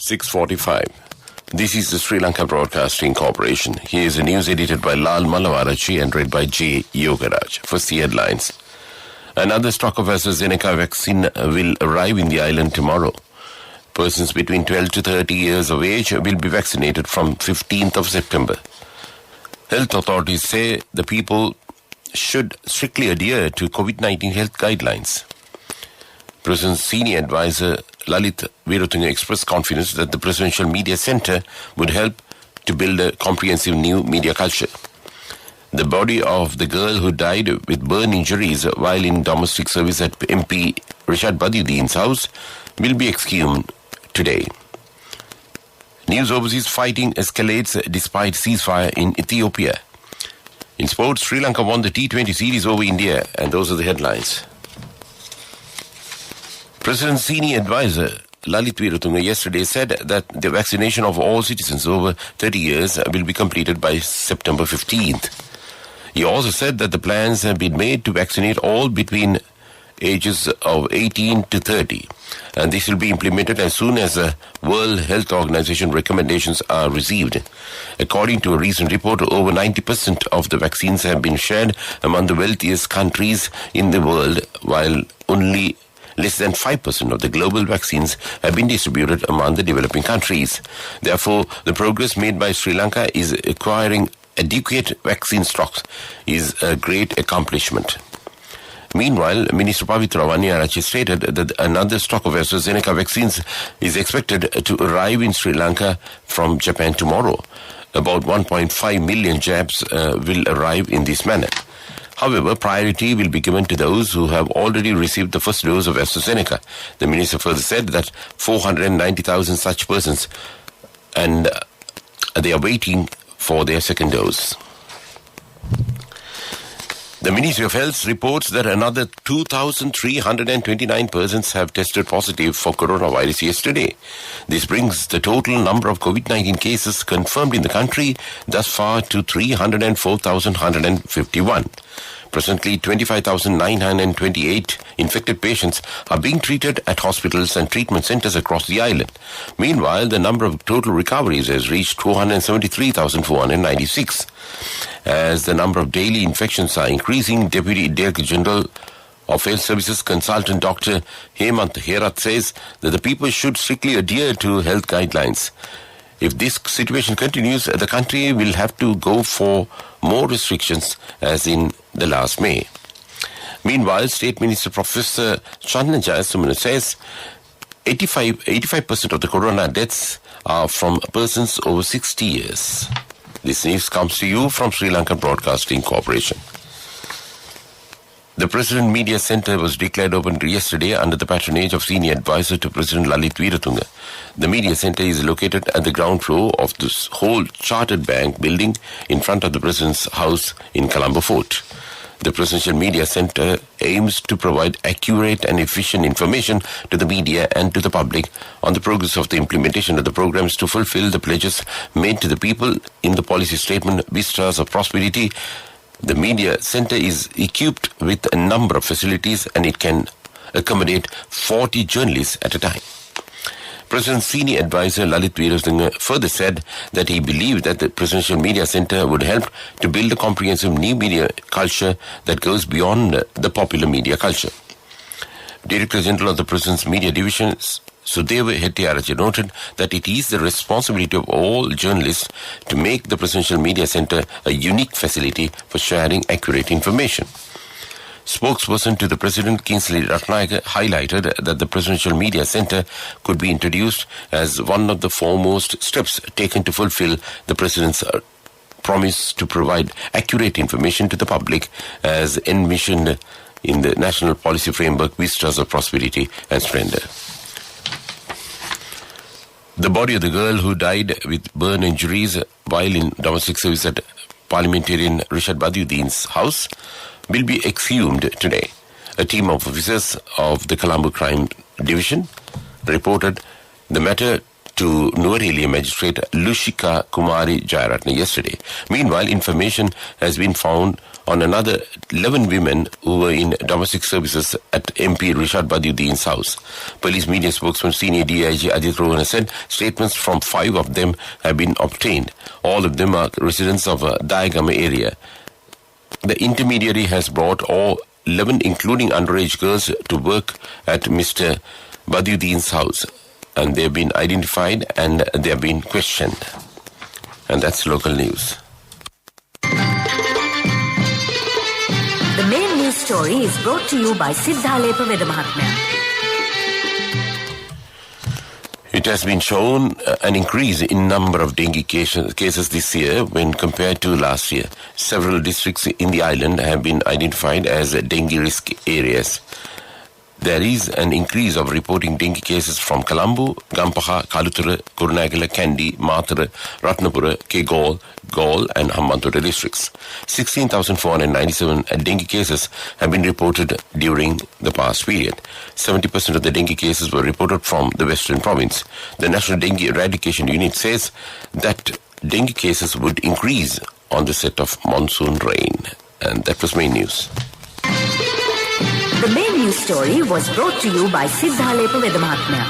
6:45. This is the Sri Lanka Broadcasting Corporation. Here is the news edited by Lal Malavarachi and read by J. Yogaraj. First, the headlines. Another stock of AstraZeneca vaccine will arrive in the island tomorrow. Persons between 12 to 30 years of age will be vaccinated from 15th of September. Health authorities say the people should strictly adhere to COVID-19 health guidelines. President's senior advisor Lalit Veeratunga expressed confidence that the Presidential Media Centre would help to build a comprehensive new media culture. The body of the girl who died with burn injuries while in domestic service at MP Rishad Badiuddin's house will be exhumed today. News overseas: fighting escalates despite ceasefire in Ethiopia. In sports, Sri Lanka won the T20 series over India, and those are the headlines. President's senior advisor Lalit Veeratunga yesterday said that the vaccination of all citizens over 30 years will be completed by September 15th. He also said that the plans have been made to vaccinate all between ages of 18 to 30, and this will be implemented as soon as the World Health Organization recommendations are received. According to a recent report, over 90% of the vaccines have been shared among the wealthiest countries in the world, while only less than 5% of the global vaccines have been distributed among the developing countries. Therefore, the progress made by Sri Lanka is acquiring adequate vaccine stocks is a great accomplishment. Meanwhile, Minister Pavitra Vaniarachi stated that another stock of AstraZeneca vaccines is expected to arrive in Sri Lanka from Japan tomorrow. About 1.5 million jabs will arrive in this manner. However, priority will be given to those who have already received the first dose of AstraZeneca. The minister further said that 490,000 such persons and they are waiting for their second dose. The Ministry of Health reports that another 2,329 persons have tested positive for coronavirus yesterday. This brings the total number of COVID-19 cases confirmed in the country thus far to 304,151. Presently, 25,928 infected patients are being treated at hospitals and treatment centers across the island. Meanwhile, the number of total recoveries has reached 273,496. As the number of daily infections are increasing, Deputy Director General of Health Services Consultant Dr. Hemant Herath says that the people should strictly adhere to health guidelines. If this situation continues, the country will have to go for more restrictions as in the last May. Meanwhile, State Minister Professor Chandan Jayasumana says 85% of the corona deaths are from persons over 60 years. This news comes to you from Sri Lanka Broadcasting Corporation. The President Media Centre was declared open yesterday under the patronage of Senior Advisor to President Lalit Veeratunga. The Media Centre is located at the ground floor of this whole Chartered Bank building in front of the President's house in Colombo Fort. The Presidential Media Centre aims to provide accurate and efficient information to the media and to the public on the progress of the implementation of the programs to fulfill the pledges made to the people in the policy statement Vistas of Prosperity. The Media Centre is equipped with a number of facilities and it can accommodate 40 journalists at a time. President's senior advisor Lalit Veeratunga further said that he believed that the Presidential Media Centre would help to build a comprehensive new media culture that goes beyond the popular media culture. Director General of the President's Media Division Sudeva Hettiarachchi noted that it is the responsibility of all journalists to make the Presidential Media Centre a unique facility for sharing accurate information. Spokesperson to the President Kingsley Ratnayake highlighted that the Presidential Media Centre could be introduced as one of the foremost steps taken to fulfill the President's promise to provide accurate information to the public as envisioned in the National Policy Framework Vistas of Prosperity and Splendor. The body of the girl who died with burn injuries while in domestic service at Parliamentarian Rishad Badiuddin's house will be exhumed today. A team of officers of the Colombo Crime Division reported the matter to Nuwara magistrate Lushika Kumari Jayaratne yesterday. Meanwhile, information has been found on another 11 women who were in domestic services at MP Rishad Badiuddin's house. Police media spokesman Senior DIG Ajit Rohana said statements from 5 of them have been obtained. All of them are residents of Dayagama area. The intermediary has brought all 11, including underage girls, to work at Mr. Badiuddin's house. And they have been identified and they have been questioned. And that's local news. The main news story is brought to you by Siddhalepa Vedamahatmya. It has been shown an increase in number of dengue cases this year when compared to last year. Several districts in the island have been identified as dengue risk areas. There is an increase of reporting dengue cases from Colombo, Gampaha, Kalutura, Kurunagala, Kandy, Matara, Ratnapura, Kegol, Gaul and Hambantota districts. 16,497 dengue cases have been reported during the past period. 70% of the dengue cases were reported from the Western Province. The National Dengue Eradication Unit says that dengue cases would increase on the set of monsoon rain. And that was main news. The main news story was brought to you by Siddhalepa Vedamahatmya.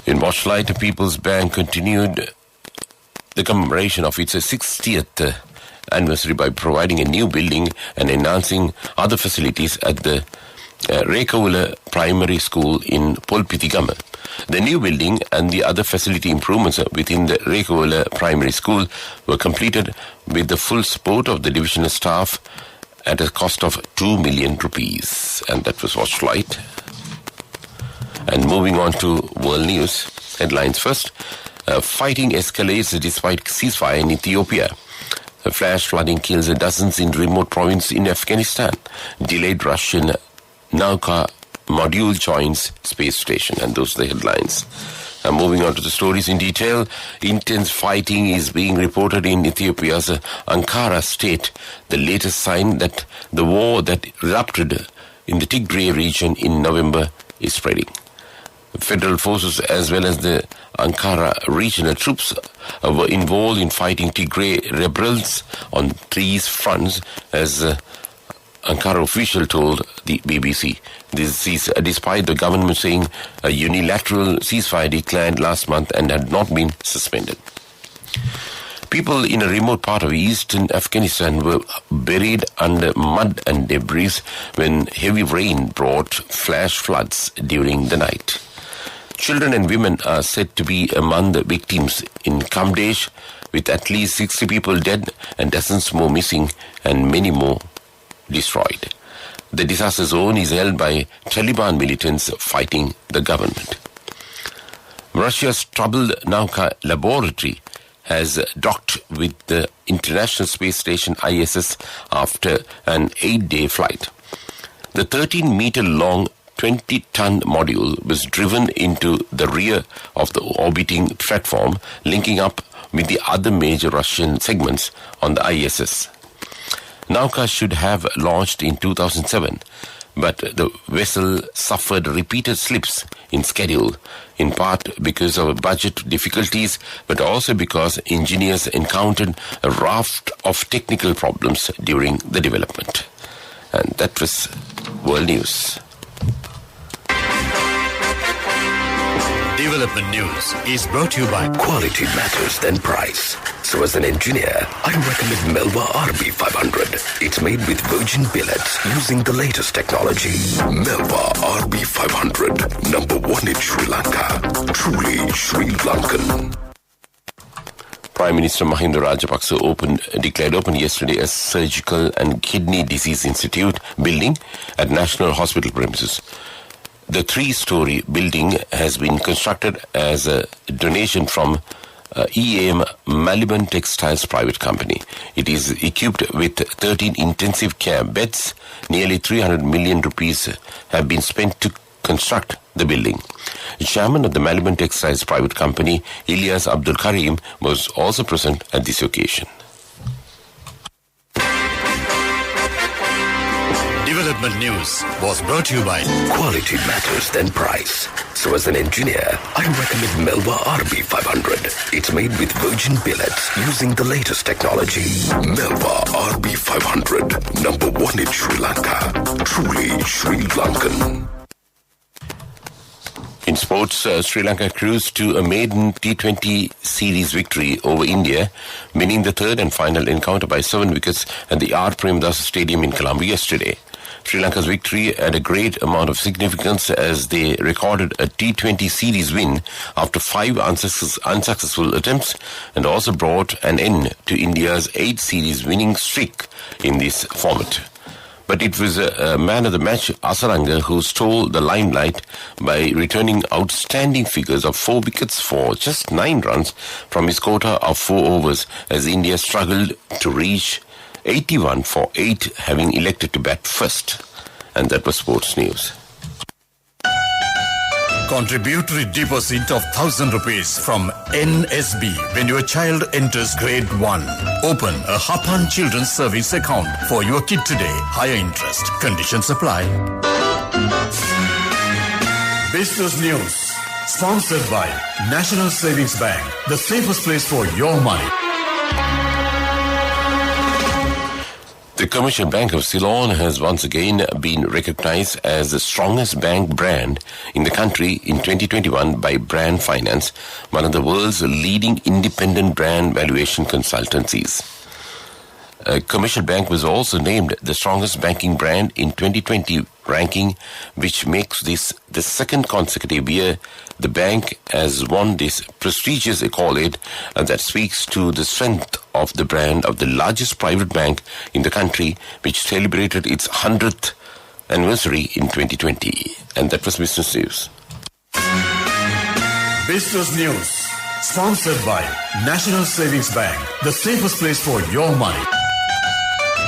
In Watchlight, People's Bank continued the commemoration of its 60th anniversary by providing a new building and enhancing other facilities at the Rekawula Primary School in Polpitigama. The new building and the other facility improvements within the Rekawula Primary School were completed with the full support of the divisional staff at a cost of 2 million rupees. And that was Watchlight. And moving on to world news, headlines first. Fighting escalates despite ceasefire in Ethiopia. A flash flooding kills dozens in remote province in Afghanistan. Delayed Russian Nauka module joins space station. And those are the headlines. Moving on to the stories in detail. Intense fighting is being reported in Ethiopia's Ankara state, the latest sign that the war that erupted in the Tigray region in November is spreading. Federal forces as well as the Ankara regional troops were involved in fighting Tigray rebels on 3 fronts, as Ankara official told the BBC. This is despite the government saying a unilateral ceasefire declared last month and had not been suspended. People in a remote part of eastern Afghanistan were buried under mud and debris when heavy rain brought flash floods during the night. Children and women are said to be among the victims in Kamdesh, with at least 60 people dead and dozens more missing and many more destroyed. The disaster zone is held by Taliban militants fighting the government. Russia's troubled Nauka laboratory has docked with the International Space Station ISS after an 8-day flight. The 13-meter-long 20-ton module was driven into the rear of the orbiting platform, linking up with the other major Russian segments on the ISS. Nauka should have launched in 2007, but the vessel suffered repeated slips in schedule, in part because of budget difficulties, but also because engineers encountered a raft of technical problems during the development. And that was World News. Development News is brought to you by Quality matters than price. So as an engineer, I recommend Melba RB500. It's made with virgin billets using the latest technology. Melba RB500, number 1 in Sri Lanka. Truly Sri Lankan. Prime Minister Mahinda Rajapaksa declared open yesterday a surgical and kidney disease institute building at National Hospital premises. The 3-story building has been constructed as a donation from EAM Maliban Textiles Private Company. It is equipped with 13 intensive care beds. Nearly 300 million rupees have been spent to construct the building. The chairman of the Maliban Textiles Private Company, Ilyas Abdul Karim, was also present at this occasion. Development Department News was brought to you by Quality matters than price. So as an engineer, I recommend Melba RB500. It's made with virgin billets using the latest technology. Melba RB500. Number 1 in Sri Lanka. Truly Sri Lankan. In sports, Sri Lanka cruised to a maiden T20 series victory over India, winning the third and final encounter by 7 wickets at the R. Premadasa Stadium in Colombo yesterday. Sri Lanka's victory had a great amount of significance as they recorded a T20 series win after 5 unsuccessful attempts and also brought an end to India's 8 series winning streak in this format. But it was a man of the match, Asaranga, who stole the limelight by returning outstanding figures of 4 wickets for just 9 runs from his quota of 4 overs as India struggled to reach 81 for 8, having elected to bat first. And that was sports news. Contributory deposit of 1,000 rupees from NSB when your child enters grade 1. Open a Hapan Children's Service account for your kid today. Higher interest. Conditions apply. Business News. Sponsored by National Savings Bank. The safest place for your money. The Commercial Bank of Ceylon has once again been recognized as the strongest bank brand in the country in 2021 by Brand Finance, one of the world's leading independent brand valuation consultancies. Commercial Bank was also named the strongest banking brand in 2020 ranking, which makes this the second consecutive year the bank has won this prestigious accolade that speaks to the strength of the brand of the largest private bank in the country, which celebrated its 100th anniversary in 2020. And that was Business News. Business News. Sponsored by National Savings Bank. The safest place for your money.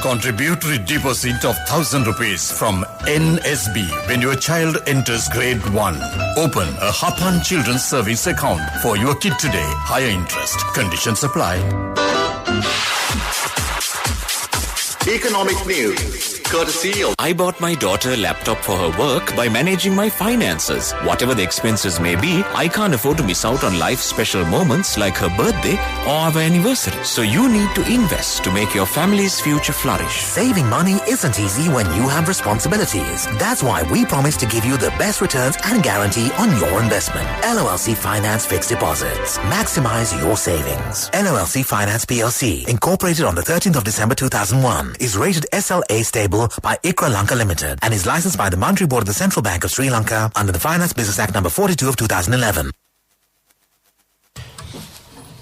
Contributory deposit of 1,000 rupees from NSB when your child enters grade 1. Open a Hapan Children's Service account for your kid today. Higher interest. Conditions apply. Economic news. Courtesy of I bought my daughter a laptop for her work by managing my finances. Whatever the expenses may be, I can't afford to miss out on life's special moments like her birthday or our anniversary. So you need to invest to make your family's future flourish. Saving money isn't easy when you have responsibilities. That's why we promise to give you the best returns and guarantee on your investment. LOLC Finance Fixed Deposits. Maximize your savings. LOLC Finance PLC, incorporated on the 13th of December 2001, is rated SLA stable by ICRA Lanka Limited and is licensed by the Monetary Board of the Central Bank of Sri Lanka under the Finance Business Act number 42 of 2011.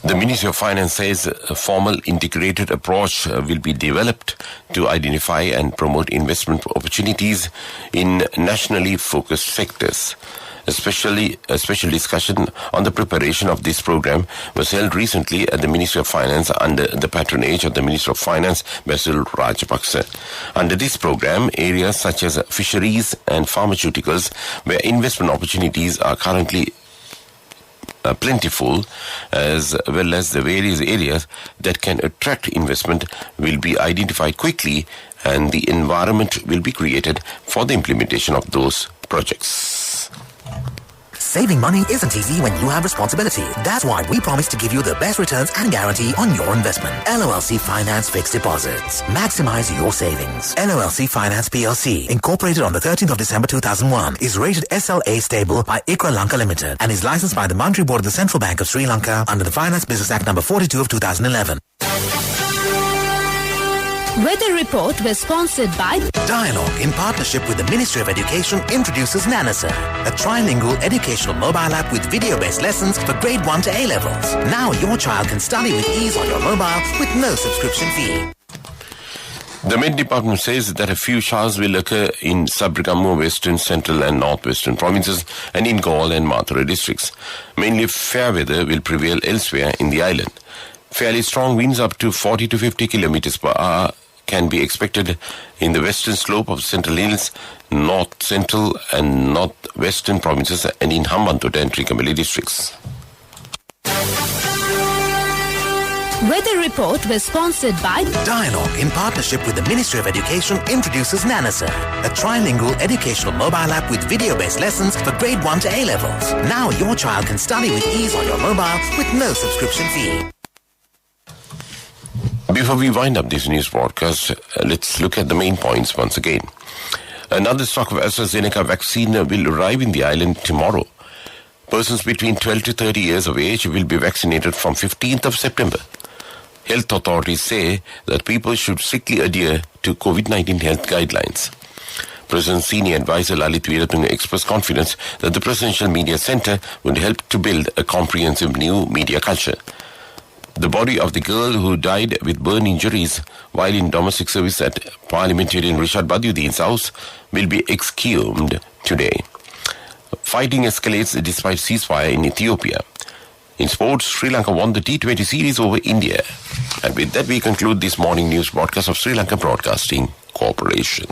The Ministry of Finance says a formal integrated approach will be developed to identify and promote investment opportunities in nationally focused sectors. A special discussion on the preparation of this program was held recently at the Ministry of Finance under the patronage of the Minister of Finance, Basil Rajapaksa. Under this program, areas such as fisheries and pharmaceuticals, where investment opportunities are currently plentiful, as well as the various areas that can attract investment, will be identified quickly, and the environment will be created for the implementation of those projects. Saving money isn't easy when you have responsibility. That's why we promise to give you the best returns and guarantee on your investment. LOLC Finance Fixed Deposits. Maximize your savings. LOLC Finance PLC, incorporated on the 13th of December 2001, is rated SLA stable by ICRA Lanka Limited and is licensed by the Monetary Board of the Central Bank of Sri Lanka under the Finance Business Act number 42 of 2011. Weather report was sponsored by Dialogue, in partnership with the Ministry of Education, introduces Nanasa, a trilingual educational mobile app with video-based lessons for grade 1 to A-levels. Now your child can study with ease on your mobile with no subscription fee. The Met Department says that a few showers will occur in Sabaragamuwa, Western, Central and Northwestern provinces and in Galle and Mathura districts. Mainly fair weather will prevail elsewhere in the island. Fairly strong winds up to 40 to 50 kilometers per hour can be expected in the western slope of Central Hills, North Central and Northwestern provinces and in Hambantota and Trincomalee districts. Weather report was sponsored by Dialogue, in partnership with the Ministry of Education, introduces Nanasa, a trilingual educational mobile app with video-based lessons for grade 1 to A-levels. Now your child can study with ease on your mobile with no subscription fee. Before we wind up this news broadcast, let's look at the main points once again. Another stock of AstraZeneca vaccine will arrive in the island tomorrow. Persons between 12 to 30 years of age will be vaccinated from 15th of September. Health authorities say that people should strictly adhere to COVID-19 health guidelines. President's senior advisor Lalit Veeratunga expressed confidence that the Presidential Media Centre would help to build a comprehensive new media culture. The body of the girl who died with burn injuries while in domestic service at Parliamentarian Rishad Badiuddin's house will be exhumed today. Fighting escalates despite ceasefire in Ethiopia. In sports, Sri Lanka won the T20 series over India. And with that, we conclude this morning news broadcast of Sri Lanka Broadcasting Corporation.